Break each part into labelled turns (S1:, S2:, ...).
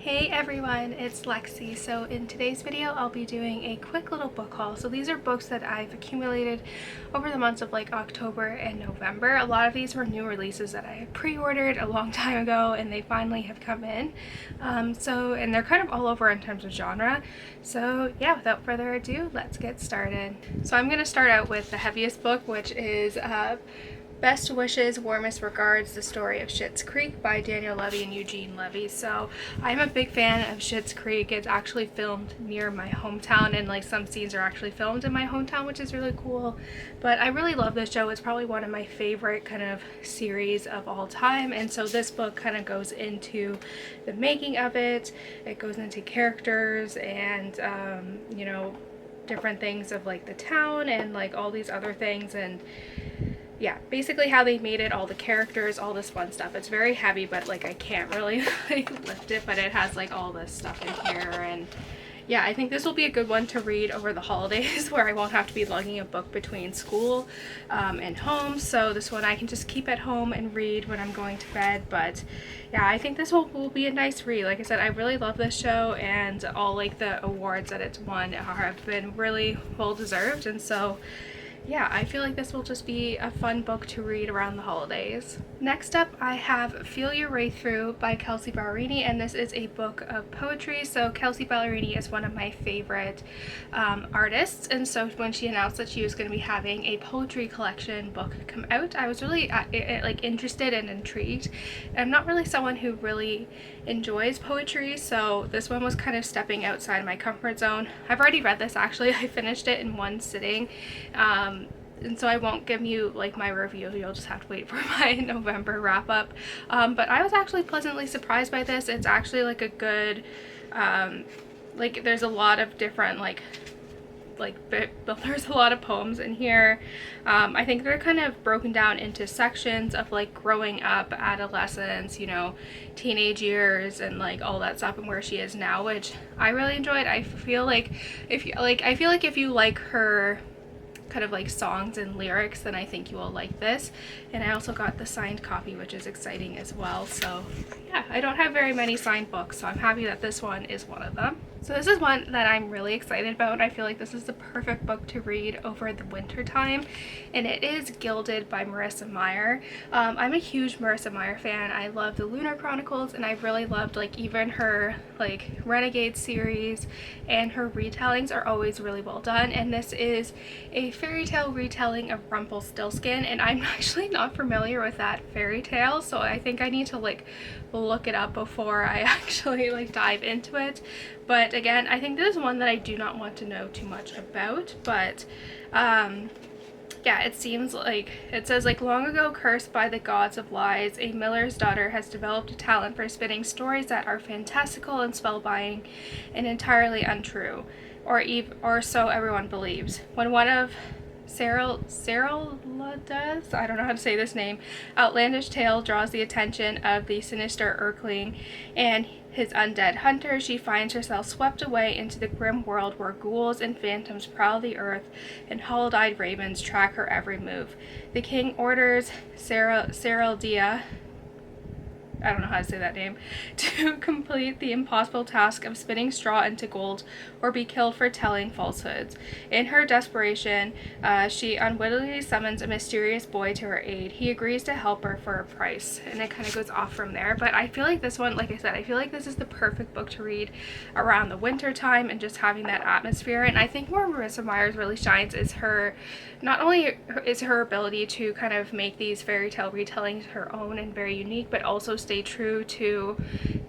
S1: Hey everyone, it's Lexie. So in today's video I'll be doing a quick little book haul. So these are books that I've accumulated over the months of like October and November. A lot of these were new releases that I had pre-ordered a long time ago and they finally have come in. And they're kind of all over in terms of genre. So yeah, without further ado, let's get started. So I'm going to start out with the heaviest book, which is Best Wishes, Warmest Regards, The Story of Schitt's Creek by Daniel Levy and Eugene Levy. So I'm a big fan of Schitt's Creek. It's actually filmed near my hometown, and like some scenes are actually filmed in my hometown, which is really cool. But I really love this show. It's probably one of my favorite kind of series of all time, and so this book kind of goes into the making of it. It goes into characters and you know, different things of like the town and like all these other things, and yeah, basically how they made it, all the characters, all this fun stuff. It's very heavy, but like I can't really like lift it, but it has like all this stuff in here. And yeah, I think this will be a good one to read over the holidays where I won't have to be lugging a book between school and home. So this one I can just keep at home and read when I'm going to bed. But yeah, I think this will be a nice read. Like I said, I really love this show, and all like the awards that it's won have been really well deserved. And so yeah, I feel like this will just be a fun book to read around the holidays. Next up, I have Feel Your Way Through by Kelsea Ballerini, and this is a book of poetry. So Kelsea Ballerini is one of my favorite artists, and so when she announced that she was going to be having a poetry collection book come out, I was really like interested and intrigued. And I'm not really someone who really enjoys poetry, so this one was kind of stepping outside my comfort zone. I've already read this actually. I finished it in one sitting. And so I won't give you like my review, you'll just have to wait for my November wrap up. But I was actually pleasantly surprised by this. It's actually like a good, like there's a lot of different there's a lot of poems in here. I think they're kind of broken down into sections of like growing up, adolescence, you know, teenage years, and like all that stuff, and where she is now, which I really enjoyed. I feel like if you like her kind of like songs and lyrics, then I think you will like this. And I also got the signed copy, which is exciting as well. So yeah, I don't have very many signed books, so I'm happy that this one is one of them. So this is one that I'm really excited about. I feel like this is the perfect book to read over the winter time, and it is Gilded by Marissa Meyer. I'm a huge Marissa Meyer fan. I love the Lunar Chronicles, and I've really loved like even her like Renegade series, and her retellings are always really well done. And this is a fairy tale retelling of Rumpelstiltskin, and I'm actually not familiar with that fairy tale, so I think I need to like look it up before I actually like dive into it. But again, I think this is one that I do not want to know too much about. But yeah, it seems like it says like, long ago cursed by the gods of lies, a miller's daughter has developed a talent for spinning stories that are fantastical and spellbinding and entirely untrue, or so everyone believes. When one of Serylada's, I don't know how to say this name, outlandish tale draws the attention of the sinister Erkling and his undead hunter, she finds herself swept away into the grim world where ghouls and phantoms prowl the earth and hollow-eyed ravens track her every move. The king orders Seryldia, I don't know how to say that name, to complete the impossible task of spinning straw into gold or be killed for telling falsehoods. In her desperation, she unwittingly summons a mysterious boy to her aid. He agrees to help her for a price, and it kind of goes off from there. But I feel like this one, like I said, I feel like this is the perfect book to read around the winter time and just having that atmosphere. And I think where Marissa Myers really shines is her, not only is her ability to kind of make these fairy tale retellings her own and very unique, but also stay true to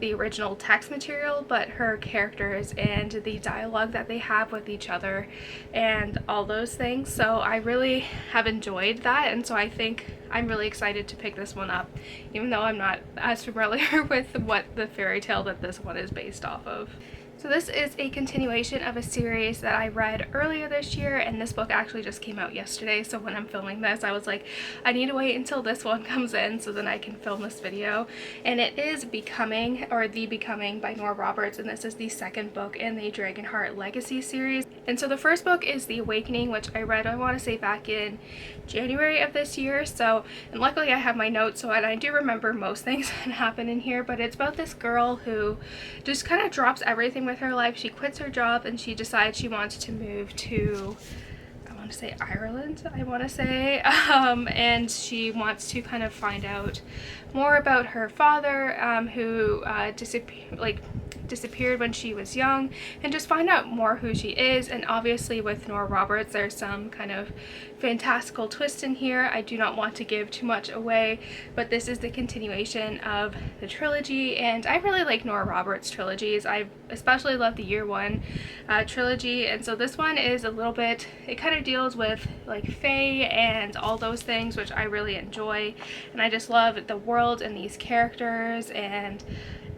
S1: the original text material, but her characters and the dialogue that they have with each other and all those things. So I really have enjoyed that, and so I think I'm really excited to pick this one up, even though I'm not as familiar with what the fairy tale that this one is based off of. So this is a continuation of a series that I read earlier this year, and this book actually just came out yesterday, so when I'm filming this I was like, I need to wait until this one comes in so then I can film this video. And it is Becoming, or The Becoming, by Nora Roberts, and this is the second book in the Dragonheart Legacy series. And so the first book is The Awakening, which I read, I want to say, back in January of this year. So, and luckily I have my notes, so I do remember most things that happen in here, but it's about this girl who just kind of drops everything with her life. She quits her job and she decides she wants to move to, I want to say Ireland, and she wants to kind of find out more about her father, who disappeared when she was young, and just find out more who she is. And obviously with Nora Roberts there's some kind of fantastical twist in here. I do not want to give too much away, but this is the continuation of the trilogy, and I really like Nora Roberts trilogies. I especially love the Year One trilogy, and so this one is a little bit, it kind of deals with like fae and all those things, which I really enjoy, and I just love the world and these characters and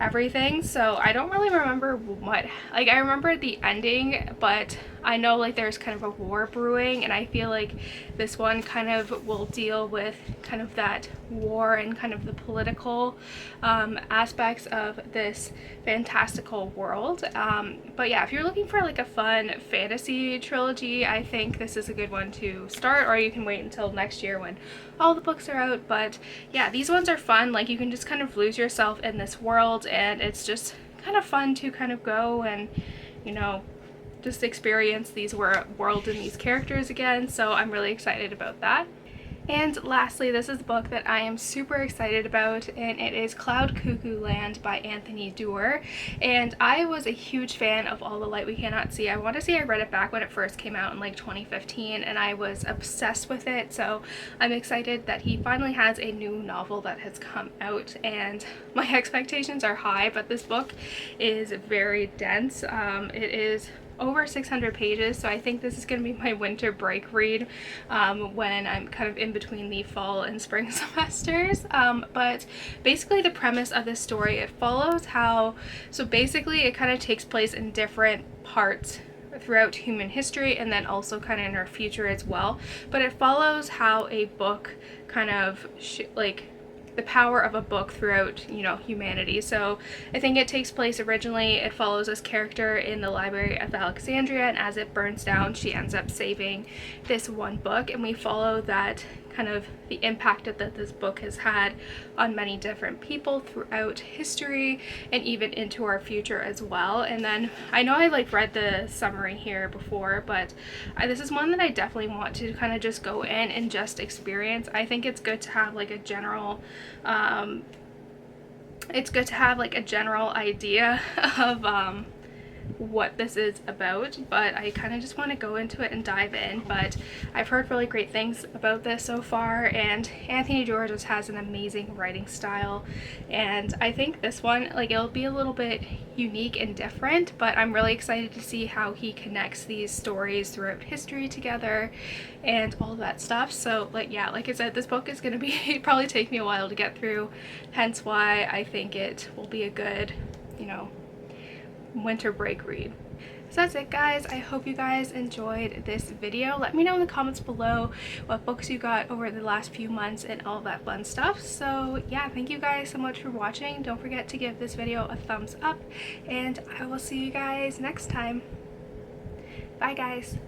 S1: everything. So I don't really remember what, like, I remember the ending, but I know like there's kind of a war brewing, and I feel like this one kind of will deal with kind of that war and kind of the political aspects of this fantastical world. But yeah, if you're looking for like a fun fantasy trilogy, I think this is a good one to start, or you can wait until next year when all the books are out. But yeah, these ones are fun. Like, you can just kind of lose yourself in this world, and it's just kind of fun to kind of go and, you know, just experience these world and these characters again. So I'm really excited about that. And lastly, this is a book that I am super excited about, and it is Cloud Cuckoo Land by Anthony Doerr. And I was a huge fan of All the Light We Cannot See. I want to say I read it back when it first came out in like 2015, and I was obsessed with it. So I'm excited that he finally has a new novel that has come out, and my expectations are high, but this book is very dense. It is over 600 pages, so I think this is going to be my winter break read when I'm kind of in between the fall and spring semesters. But basically the premise of this story, it follows how, so basically it kind of takes place in different parts throughout human history, and then also kind of in our future as well, but it follows how a book kind of like the power of a book throughout, you know, humanity. So I think it takes place originally, it follows this character in the Library of Alexandria, and as it burns down she ends up saving this one book, and we follow that kind of the impact that this book has had on many different people throughout history and even into our future as well. And then I know I like read the summary here before, but this is one that I definitely want to kind of just go in and just experience. I think it's good to have like a general idea of what this is about, but I kind of just want to go into it and dive in. But I've heard really great things about this so far, and Anthony Doerr just has an amazing writing style, and I think this one, like, it'll be a little bit unique and different, but I'm really excited to see how he connects these stories throughout history together and all that stuff. So like, yeah, like I said, this book is going to be probably take me a while to get through, hence why I think it will be a good, you know, winter break read. So that's it, guys. I hope you guys enjoyed this video. Let me know in the comments below what books you got over the last few months and all that fun stuff. So yeah, thank you guys so much for watching. Don't forget to give this video a thumbs up, and I will see you guys next time. Bye, guys.